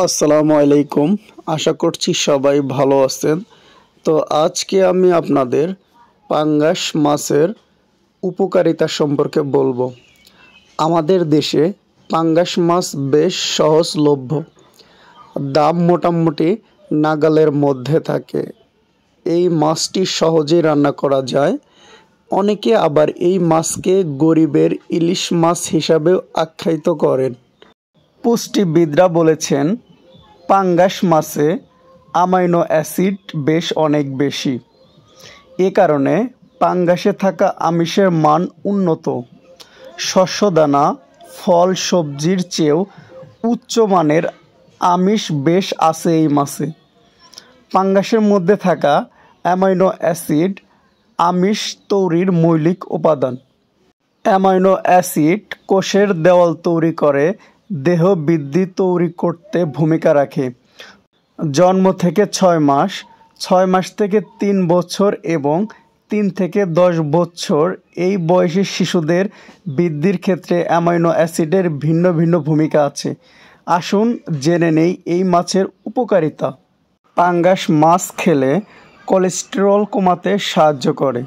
আসসালামু আলাইকুম। আশা করছি সবাই ভালো আছেন। তো আজকে আমি আপনাদের পাঙ্গাস মাছের উপকারিতা সম্পর্কে বলবো। আমাদের দেশে পাঙ্গাস মাছ বেশ সহজলভ্য, দাম মোটামুটি নাগালের মধ্যে থাকে। এই মাছটি সহজেই রান্না করা যায়। অনেকে আবার এই মাছকে গরিবের ইলিশ মাছ হিসাবেও আখ্যায়িত করেন। পুষ্টিবিদরা বলেছেন পাঙ্গাস মাছে অ্যামাইনো অ্যাসিড অনেক বেশি। এ কারণে পাঙ্গাসে থাকা আমিষের মান উন্নত। শস্যদানা, ফল, সবজির চেয়েও উচ্চমানের আমিষ আছে এই মাছে। পাঙ্গাসের মধ্যে থাকা অ্যামাইনো অ্যাসিড আমিষ তৈরির মৌলিক উপাদান। অ্যামাইনো অ্যাসিড কোষের দেওয়াল তৈরি করে দেহ বৃদ্ধি তৈরি করতে ভূমিকা রাখে। জন্ম থেকে 6 মাস, 6 মাস থেকে 3 বছর এবং 3 থেকে 10 বছর এই বয়সী শিশুদের বৃদ্ধির ক্ষেত্রে অ্যামাইনো অ্যাসিডের ভিন্ন ভিন্ন ভূমিকা আছে। আসুন জেনে নেই এই মাছের উপকারিতা। পাঙ্গাস মাছ খেলে কোলেস্টেরল কমাতে সাহায্য করে।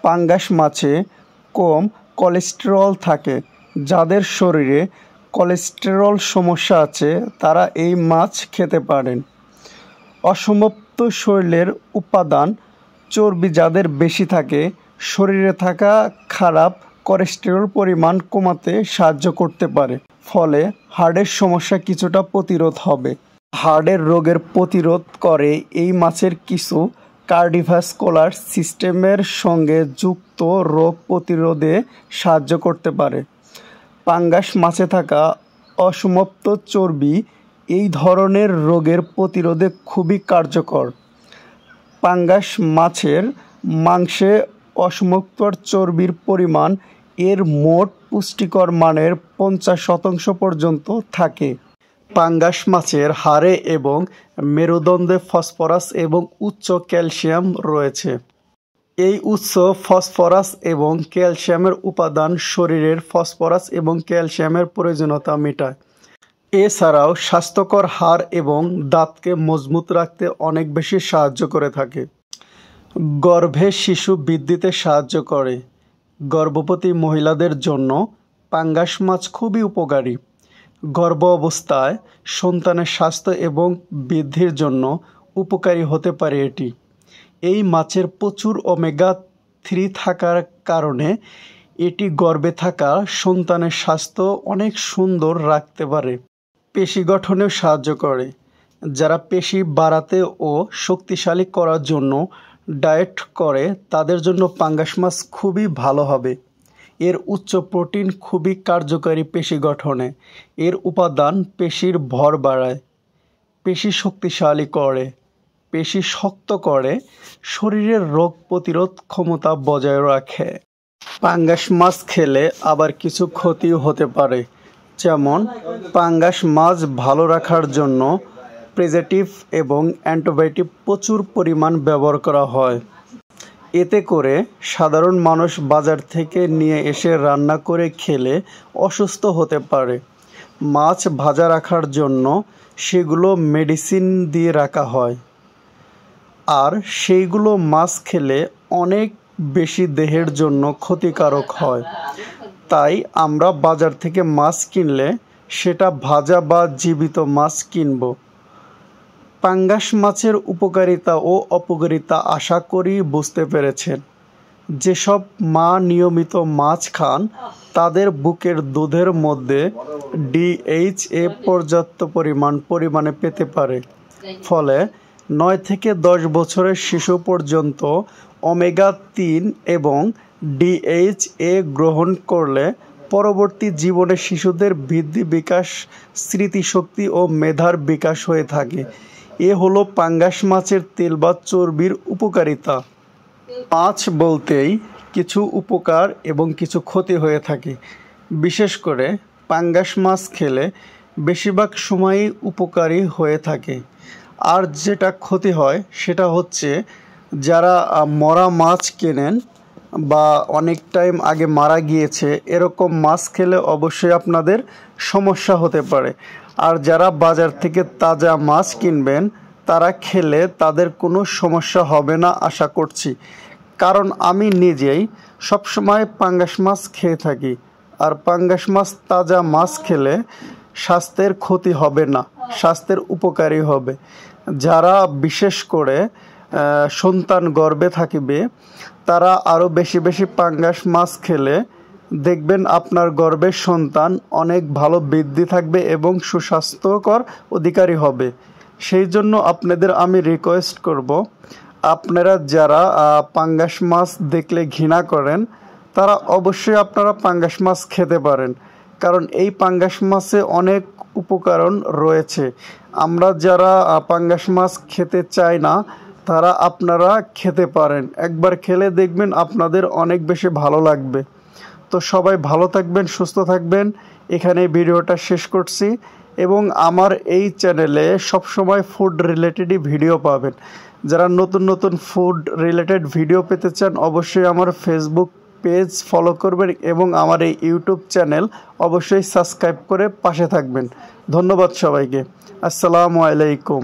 পাঙ্গাস মাছে কম কোলেস্টেরল থাকে। যাদের শরীরে কোলেস্টেরল সমস্যা আছে তারা এই মাছ খেতে পারেন। অসমাপ্ত শরীরের উপাদান চর্বি যাদের বেশি থাকে শরীরে থাকা খারাপ কোলেস্টেরল পরিমাণ কমাতে সাহায্য করতে পারে। ফলে হার্টের সমস্যা কিছুটা প্রতিরোধ হবে। হার্টের রোগের প্রতিরোধ করে এই মাছের কিছু কার্ডিওভাস্কুলার সিস্টেমের সঙ্গে যুক্ত রোগ প্রতিরোধে সাহায্য করতে পারে। পাঙ্গাস মাছে থাকা অসমাপ্ত চর্বি এই ধরনের রোগের প্রতিরোধে খুবই কার্যকর। পাঙ্গাস মাছের মাংসে অসমাপ্ত চর্বির পরিমাণ এর মোট পুষ্টিকর মানের 50% পর্যন্ত থাকে। পাঙ্গাস মাছের হাড়ে এবং মেরুদণ্ডে ফসফরাস এবং উচ্চ ক্যালসিয়াম রয়েছে। এই উচ্চ ফসফরাস এবং ক্যালসিয়ামের উপাদান শরীরের ফসফরাস এবং ক্যালসিয়ামের প্রয়োজনীয়তা মেটায়। এছাড়াও স্বাস্থ্যকর হাড় এবং দাঁতকে মজবুত রাখতে অনেক বেশি সাহায্য করে থাকে। গর্ভে শিশু বৃদ্ধিতে সাহায্য করে। গর্ভবতী মহিলাদের জন্য পাঙ্গাস মাছ খুবই উপকারী। গর্ভ অবস্থায় সন্তানের স্বাস্থ্য এবং বৃদ্ধির জন্য উপকারী হতে পারে এটি। এই মাছের প্রচুর ওমেগা-3 থাকার কারণে এটি গর্ভে থাকা সন্তানের স্বাস্থ্য অনেক সুন্দর রাখতে পারে। পেশি গঠনেও সাহায্য করে। যারা পেশি বাড়াতে ও শক্তিশালী করার জন্য ডায়েট করে তাদের জন্য পাঙ্গাস মাছ খুবই ভালো হবে। এর উচ্চ প্রোটিন খুবই কার্যকারী পেশি গঠনে। এর উপাদান পেশির ভর বাড়ায়, পেশি শক্তিশালী করে, পেশি শক্ত করে, শরীরের রোগ প্রতিরোধ ক্ষমতা বজায় রাখে। পাঙ্গাস মাছ খেলে আবার কিছু ক্ষতিও হতে পারে। যেমন পাঙ্গাস মাছ ভালো রাখার জন্য প্রিজারভেটিভ এবং অ্যান্টিবায়োটিক প্রচুর পরিমাণ ব্যবহার করা হয়। এতে করে সাধারণ মানুষ বাজার থেকে নিয়ে এসে রান্না করে খেলে অসুস্থ হতে পারে। মাছ ভাজা রাখার জন্য সেগুলো মেডিসিন দিয়ে রাখা হয়, আর সেইগুলো মাছ খেলে অনেক বেশি দেহের জন্য ক্ষতিকারক হয়। তাই আমরা বাজার থেকে মাছ কিনলে সেটা ভাজা বা জীবিত মাছ কিনব। পাঙ্গাস মাছের উপকারিতা ও অপকারিতা আশা করি বুঝতে পেরেছেন। যেসব মা নিয়মিত মাছ খান তাদের বুকের দুধের মধ্যে DHA পর্যাপ্ত পরিমাণে পেতে পারে। ফলে 9 থেকে 10 বছরের শিশু পর্যন্ত ওমেগা-3 এবং DHA গ্রহণ করলে পরবর্তী জীবনে শিশুদের বৃদ্ধি, বিকাশ, স্মৃতিশক্তি ও মেধার বিকাশ হয়ে থাকে। এ হলো পাঙ্গাস মাছের তেল বা চর্বির উপকারিতা। মাছ বলতেই কিছু উপকার এবং কিছু ক্ষতি হয়ে থাকে। বিশেষ করে পাঙ্গাস মাছ খেলে বেশিরভাগ সময়ই উপকারী হয়ে থাকে। আর যেটা ক্ষতি হয় সেটা হচ্ছে যারা মরা মাছ কেনেন বা অনেক টাইম আগে মারা গিয়েছে এরকম মাছ খেলে অবশ্যই আপনাদের সমস্যা হতে পারে। আর যারা বাজার থেকে তাজা মাছ কিনবেন তারা খেলে তাদের কোনো সমস্যা হবে না আশা করছি। কারণ আমি নিজেই সবসময় পাঙ্গাস মাছ খেয়ে থাকি, আর পাঙ্গাস মাছ তাজা মাছ খেলে স্বাস্থ্যের ক্ষতি হবে না, স্বাস্থ্যের উপকারী হবে। যারা বিশেষ করে সন্তান গর্ভে থাকিবে তারা আরও বেশি বেশি পাঙ্গাস মাছ খেলে দেখবেন আপনার গর্ভের সন্তান অনেক ভালো বৃদ্ধি থাকবে এবং সুস্বাস্থ্যকর অধিকারী হবে। সেই জন্য আপনাদের আমি রিকোয়েস্ট করব, আপনারা যারা পাঙ্গাস মাছ দেখলে ঘৃণা করেন তারা অবশ্যই আপনারা পাঙ্গাস মাছ খেতে পারেন, কারণ এই পাঙ্গাস মাছে অনেক উপকরণ রয়েছে। আমরা যারা পাঙ্গাস মাছ খেতে চাই না তারা আপনারা খেতে পারেন, একবার খেলে দেখবেন আপনাদের অনেক বেশি ভালো লাগবে। তো সবাই ভালো থাকবেন, সুস্থ থাকবেন। এখানে ভিডিওটা শেষ করছি এবং আমার এই চ্যানেলে সবসময় ফুড রিলেটেডই ভিডিও পাবেন। যারা নতুন নতুন ফুড রিলেটেড ভিডিও পেতে চান অবশ্যই আমার ফেসবুক পেজ ফলো করবেন এবং আমার এই ইউটিউব চ্যানেল অবশ্যই সাবস্ক্রাইব করে পাশে থাকবেন। ধন্যবাদ সবাইকে। আসসালামু আলাইকুম।